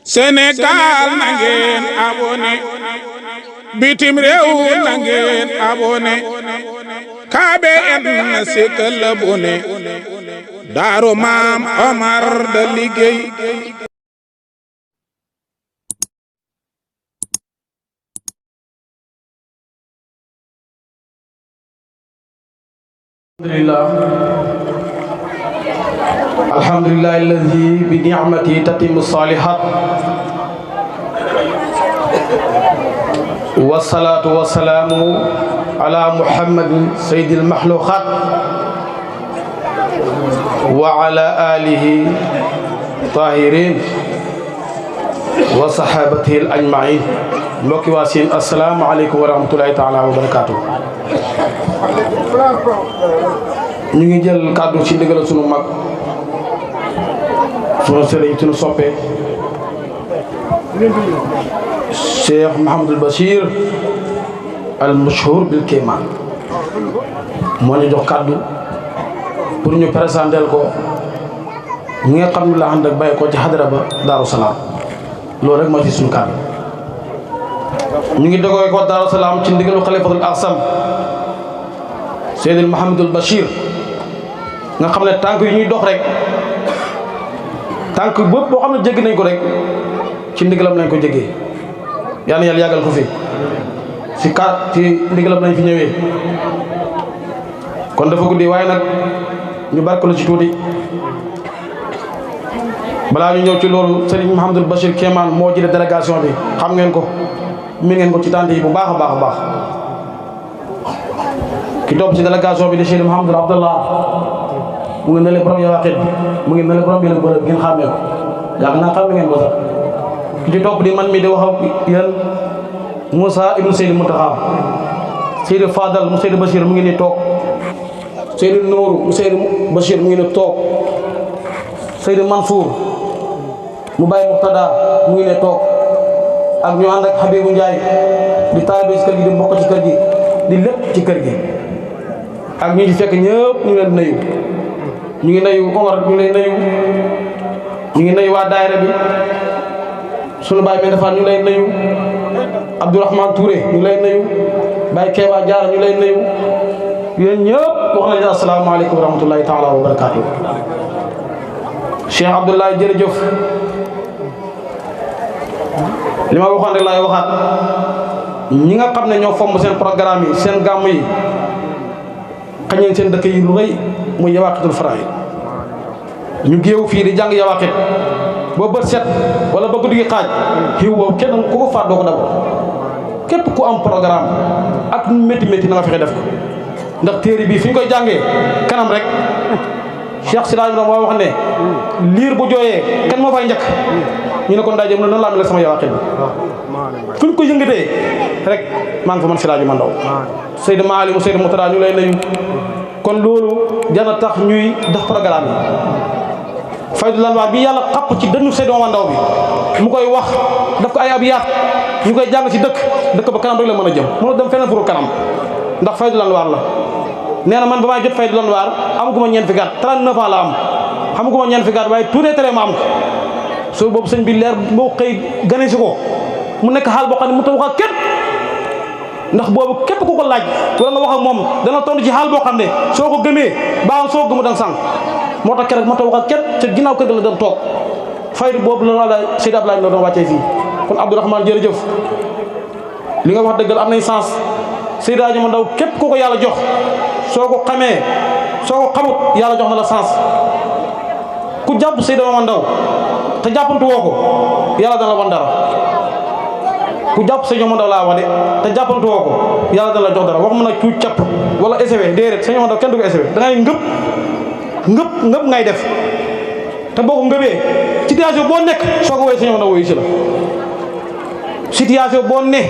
Sénégal na ngeen abonné bitim réew na ngeen abonné KBN na sikkal abonné Daaru Maam Omar da liggéey alhamdulillah alladhi bi ni'mati tatimmu salihat wassalatu wassalamu ala muhammadin sayyidil makhluqat wa ala alihi tahirin wa sahabatihi al ajma'in mbokki waa Siin assalaamu aleykum wa rahmatullahi taala wa barakatuh ñu ngi jël kàddu ci ndigal sunu mag sunu sëriñ sunu soppe Cheikh Mouhamadul Bachir al mashhur bil Kéemaan moo ñu jox kàddu pour ñu présenter ko ñi nga xam ne la ànd ak bàyyi ko ci xadara ba Daaru Salaam loolu rek moo ci sunu kàddu ñu ngi dogoo ko Daaru Salaam ci ndigalu xalifatul Aqsam Seydil Mouhamadul Bachir nga xam ne tànk yi ñuy dox rek tànk bépp boo xam ne jéggi nañ ko rek ci ndigalam lañ ko jéggee yal na yàlla yàggal ko fi ci ndigalam lañ fi ñëwee kon dafa guddi waaye nag ñu barkelu ci tuuti balaa ñu ñëw ci loolu Serigne Mouhamadul Bachir Kéemaan moo jiite délégation bi xam ngeen ko mi ngeen ko ci tànt yi bu baax a baax a baax ki topp ci délégation bi di Cheikh Mouhamadul Abdallah mu ngi ne leen borom Yawaqit mu ngi ne leen borom yéen bërëb ngeen xàmmee ko yàgg naa xam ngeen ko sax ki ci topp di man mi di wax ak yéen Moussa ibnu Seydou Mountakha Seydou Fadal mu Seydou Bachir mu ngi ni toog Seydou Nourou mu Seydou Bachir mu ngi ni toog Seydou Mansour mu Baye Muxtada mu ngi ne toog ak ñu ànd ak Habibou Ndiaye di taalibe ci kër gi di mbokk ci kër gi di lépp ci kër gi ak ñi ci fekk ñëpp ñu leen nuyu ñu ngi nuyu Omar ñu lay nuyu ñu ngi nuyu waa daayira bi sunu baay Mbène Fall ñu lay nuyu Abdourahmane Touré ñu lay nuyu Baye Kéba Diarra ñu lay nuyu yéen ñëpp wax nañu asalaamaaleykum wa rahmatullahi taala wa barakaatu. Cheikh Abdoulaye jërëjëf li ma waxoon rek laay waxaat ñi nga xam ne ñoo fomm seen programme yi seen gàmm yi xañeen seen dëkk yi lu rëy muy Yawaqitul Faraa'id ñu géew fii di jàng Yawaqit boo bët set wala ba guddi gi xaaj xiw boobu kenn ku ko faat doo ko dabal képp ku am programme ak métti métti na nga fexe def ko ndax téere bii fi ñu koy jàngee kanam rek Cheikh Sidaaj moo wax ne liir bu jooyee kenn moo fay njëkk ñu ne kon daa jëm ne noonu laa mel ak sama Yawaqit bi fu ñu ko yëngatee rek maa ngi fa man Sidaaj ma ndaw Seydou Maalim Seydou Moutada ñu lay nuyu kon loolu dana tax ñuy def programme yi faydu lanwaar bi yàlla xapp ci dënnu Seydou ma ndaw bi mu koy wax daf ko ay abiyaat ñu koy jàng ci dëkk ba kanam rek la mën a jëm mënul dem feneen pour kanam ndax faydu lanwaar la nee na man ba may jot faydu lanwaar amaguma ñeent fi gàtt 39 ans la am xamaguma ñeent fi gàtt waaye tout est très ma am ko soo boobu sëñ bi leer moo xëy gane si ko mu nekk xaal boo xam ne mu taw wax ak kenn ndax boobu képp ku ko laaj wala nga wax ak moom dana tontu ci xaal boo xam ne soo ko gëmee baaxam soo gëmu danga sànq moo tax keroog moo tax wax ak kenn ca ginnaaw kër ga la doon toog faydu boobu la la Seydi Abdoulaye la doon wàccee fii kon Abdourahmane jërëjëf li nga wax dëggal am nañ sens Seydi Hadji Ndaw képp ku ko yàlla jox soo ko xamee soo ko xamut yàlla jox na la sens ku jàpp Seydi Ndaw te jàppantu woo ko yàlla dana la wan dara ku jàpp Seydi Ndaw laa wax de te jàppantu woo ko yàlla dana la jox dara wax mu nag cu capp wala SW déedéet Seydi Ndaw kenn du ko SW da ngay ngëp ngay def te boo ko ngëbee situation boo nekk soo ko woy Seydi Ndaw woyu si la situation boo ne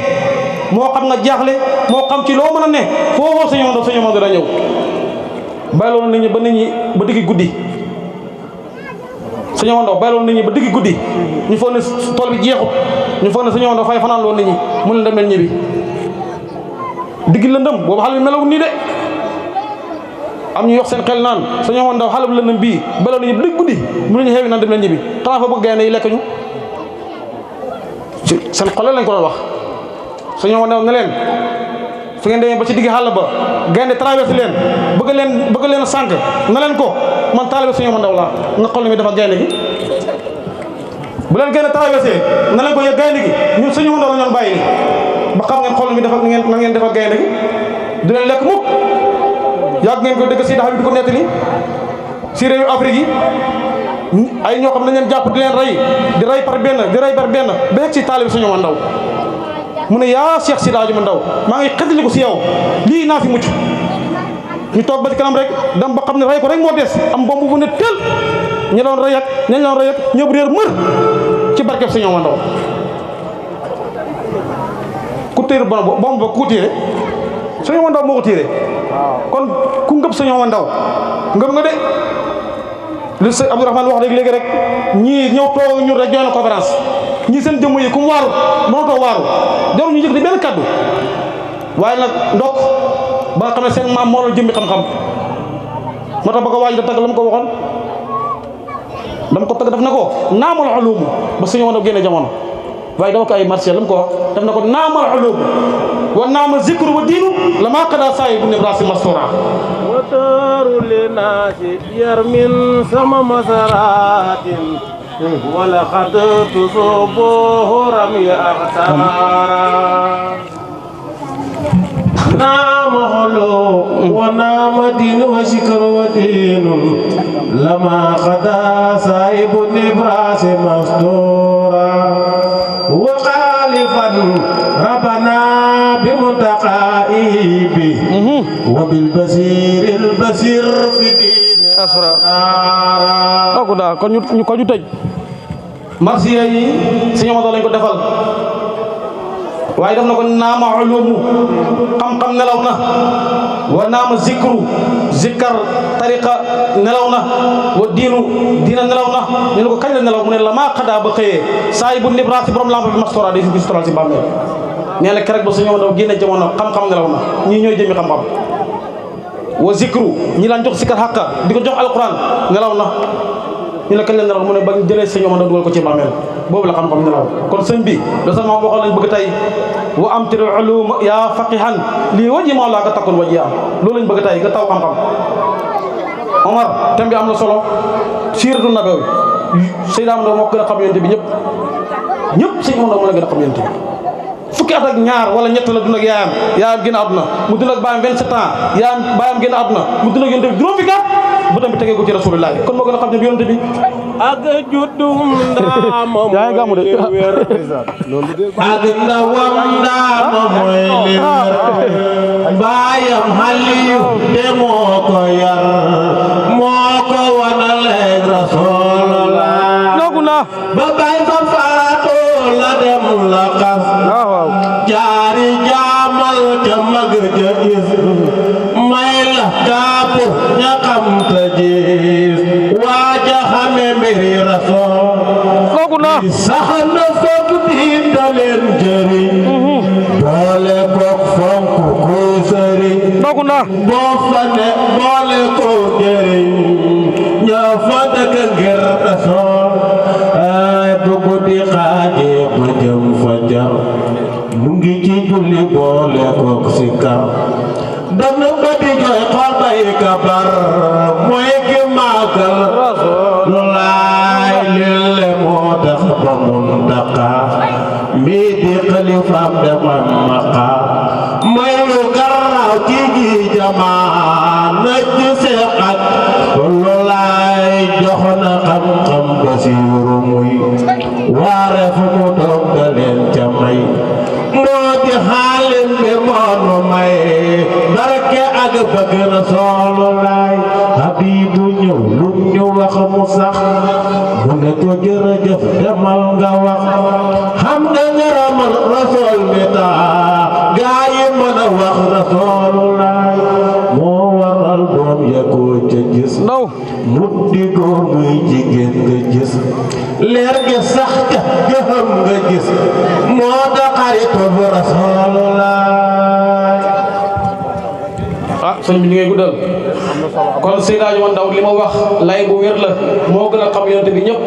moo xam nga jaaxle moo xam ci loo mën a ne foo woo Seydi Ndaw dana ñëw bàyyiloon nit ñi ba nit ñi ba diggi guddi Seydi Ndaw bàyyiloon nit ñi ba diggi guddi ñu foog ne tool bi jeexut ñu foog ne Seydi Ndaw fay fanaan loolu nit ñi mu leen dem leen ñibbi diggi lëndëm boobu xale bi melawul nii de am ñu yox seen xel naan Seydi Ndaw xale bu lëndëm bii bàyyiloon nit ñi ba diggi guddi mu ne ñu xeewi naan dem leen ñibbi xanaa fa bëgg gaynde yi lekk ñu ci seen xol lañ ko doon wax suñu woon ne leen su ngeen demee ba ci digg xàll ba gaynde traversé leen bëgg leen sànq na leen ko man taalibe suñu ndaw laa nga xool mi dafa gaynde gi bu leen gaynde traversé na leen ko yëg gaynde gi ñun suñu ndaw la ñoon bàyyi ba xam ngeen xool mi dafa na ngeen dafa gaynde gi du leen lekk mukk yàgg ngeen ko dëgg si daxa bi di ko nettali si réewu Afrique yi ay ñoo xam ne dañ leen jàpp di leen rey di rey par benn ba yegg si taalibe suñu ndaw mu ne yaa Cheikh Sidaaju ma ndaw maa ngi xetali ko si yow lii naa fi mucc ñu toog ba ci kanam rek dem ba xam ne rey ko rek moo des am bomb bu ne tël ñi doon rey ak ñañ doon rey ak ñëpp réer mër ci barkeb suñu ma ndaw ku téere bomb ba ku téere suñu ma ndaw moo ko téere kon ku ngëb suñu ma ndaw ngëb nga de li sëñ Abdourahmane wax léegi rek ñii ñëw toog ñun rek joxe na conférence ñii seen jëmm yi ku mu waaru mënatoo waaru jarul ñu yëg di benn kaddu waaye nag ndokk ba nga xam ne seen maam moo la jëmmi xam-xam moo tax ba ko waaj da tagg la mu ko waxoon dama ko tagg daf na ko naamal ulumu ba suñu woon a génne jamono waaye dama ko ay marché la mu ko wax daf na ko naamal ulumu wa naama zikru wa diinu la maa qada saayi bu ne brasi mastora وتار للناس يرمن سما مسرات ولقد تصبوه رمي أغتارا نام حلو ونام دين وشكر ودين لما قضى صاحب النبراس مفتورا وخالفا ربنا بمتقائه به وبالبصير البصير في دين asra kooku daal kon ñu tëj marsiya yi suñu ma lañ ko defal waaye def na ko naama ulumu xam-xam nelaw na wa naama zikkar tariqa nelaw na wa diina nelaw na ñu ne ko kañ la nelaw mu ne la maa xadaa ba xëyee saa yi bu nibraasi borom lamp bi mastora day fi gis toral si bàmmeel nee na kerek ba suñu ma génne jamono xam-xam nelaw na ñii ñooy jëmi xam-xam wa zikru ñi laan jox sikkar xàqa di ko jox alquran nelaw na ñu ne kañ la nelaw mu ne ba jëlee sëñ Omar dugal ko ci bàmmeel boobu la xam-xam nelaw kon sëñ bi da sama waxoon lañ bëgg tey wa amtirul ulum yaa faqihan lii waji moo laa ko takkul waji am loolu lañ bëgg tey nga taw xam-xam Omar thème bi am na solo siiratu nabawi Seydina Amadu moo gën a xam yonent bi ñëpp sëñ Omar moo la gën a xam yonent bi fukki at ak ñaar wala ñett la dund ak yaayam génn àdduna mu dund ak baayam 27 ans baayam génn àdduna mu dund ak yonent bi juróom fukki at bëtam bi tegee ko ci rasulullah kon moo gën a xam ne bi yonent bi ak juddum ndaama yaa ngi gàmmu de wér ak ndawam ndaama mooy li wér baayam Aliyu de moo ko yar moo ko wanaleeg rasulullah noogu naa ba baay fa faatoo la dem la xas waaw jaari jaamal ca mag ja is may la kaapu ña xam ta gis waaja xame mbiri rasool noogu naa sax na foog di daleen jëriñ boole kook fonk ku sëriñ noogu naa boo fa ne boole ko jëriñ ñoo fa dëkk ngir rasool ay dugg di xaaje ba jëm fa jar mu ngi ci julli boole kook sikar dana ba di jooy xol bay kabar mooy ki màggal laay lille moo tax ba Muntaqa mii di xalifaam deman maqa may lu garaaw ci ji jamaa na ci seexat lu laay jox na xam-xam basiiru muy waare fu mu doog da leen ca may moo di xaalim bi moonu may barke ak bëgg Rasulullaay Habibu ñëw lu ñu wax mu sax mu ne ko jërëjëf demal nga wax xam nga ngërëmal Rasul mi tax gaa yi mën a wax Rasulullaay moo waral doom ya ko ca gis ndaw mu di góor muy jigéen nga gis leer gi sax ca jëfam nga gis moo da xaritu bu Rasulullaay ah sëñ bi ñu ngay guddal kon Seydina Aliou Ndaw li ma wax lay bu wér la moo gën a xam yonent bi ñëpp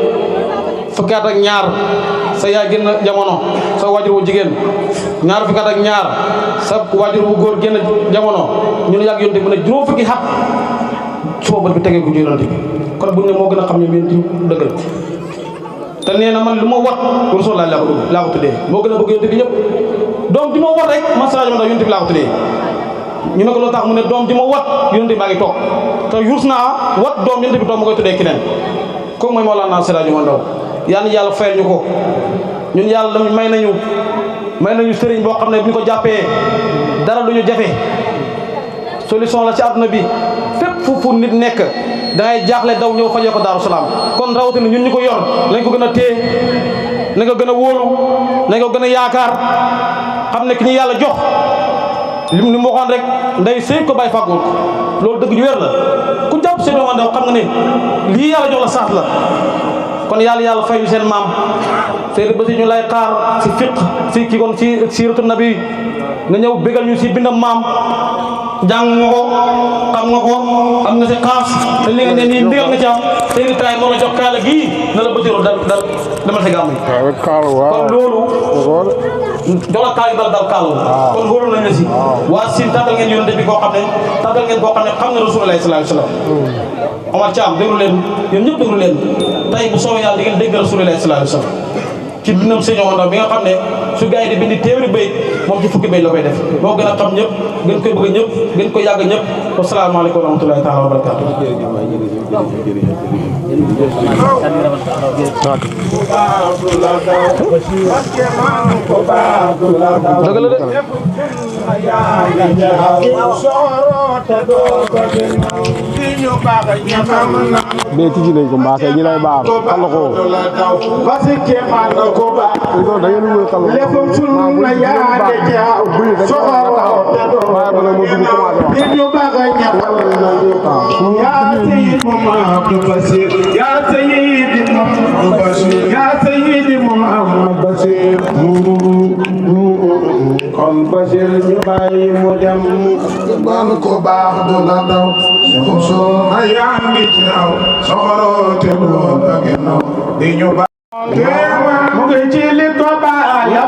fukki at ak ñaar sa yaay génn jamono sa wajur wu jigéen ñaar fukki at ak ñaar sa wajur wu góor génn jamono ñu ne yàgg yonte mu ne juróom fukki at suba bët bi tegee ko ci yonte bi kon buñ ne moo gën a xam ne yonte dëgg la te nee na man lu ma wat Rasulullah laa ko tuddee moo gën a bëgg yonte bi ñëpp doom ji ma wat rek man sa rajo yonte bi laa ko tuddee ñu ne ko loo tax mu ne doom ji ma wat yonte bi maa ngi toog te yus naa wat doom yonte bi toog ma koy tuddee keneen kooku mooy Mawlana Seydi Hadji Ndaw yàlla fayal ñu ko ñun yàlla may nañu sëriñ boo xam ne bu ñu ko jàppee dara du ñu jafe solution la ci àdduna bi fépp fu nit nekk da ngay jaaxle daw ñëw fajee ko Daaru Salaam kon rawatina ñun ñu ko yor lañ ko gën a téye nañ ko gën a wóolu nañ ko gën a yaakaar xam ne ki ñu yàlla jox lim ni mu waxoon rek nday sëy ko bàyyi fàggul loolu dëgg ju wér la ku jàpp Seydi Omar Ndaw xam nga ne lii yàlla jox la sax la kon yàlla fay ñu seen maam Seydi ba si ñu lay xaar si fiq si kii kon si siiratu nabi nga ñëw bégal ñu si bindam maam jàng nga ko xam nga ko am nga si xaas te li nga ne nii ndigal nga ci am Seydi Taay moo la jox kaala gii na la bëtiroo dal demal sa gàmm yi kon loolu jox la kaal yi dal kaal kon wóolu nañ la si waa Siin tàggal ngeen yonent bi koo xam ne tàggal ngeen koo xam ne xam na Rasulullah sallallahu alayhi wa sallam Omar Thiam déglu leen yéen ñëpp déglu leen tey bu soobee yàlla di ngeen dégg Rasulullah sallallahu alayhi wa sallam ci bindam Seydi Omar Ndaw bi nga xam ne su gars yi di bindi téeméeri béy moom ci fukki béy la koy def moo gën a xam ñëpp gën koy bëgg ñëpp gën koy yàgg ñëpp wasalaamaaleykum wa rahmatullahi taala wa barakaatu dëgg la de be tiji nañ ko mbaa kay ñi lay baar xal ko basike man ko ba da ngeen wëy xal lefum sunna yaade jaaw soxoro waaye ba mo dugg commencé wax ñu baga ñaxal ya sayyid muhammad basir ya sayyid muhammad basir ya sayyid muhammad basir kon basir ñu bàyyi mu dem ban ko baax du la daw so yaa ngi ci aw soxoro te do la gënaaw di ñu ba mu ngi ci li ko ba ya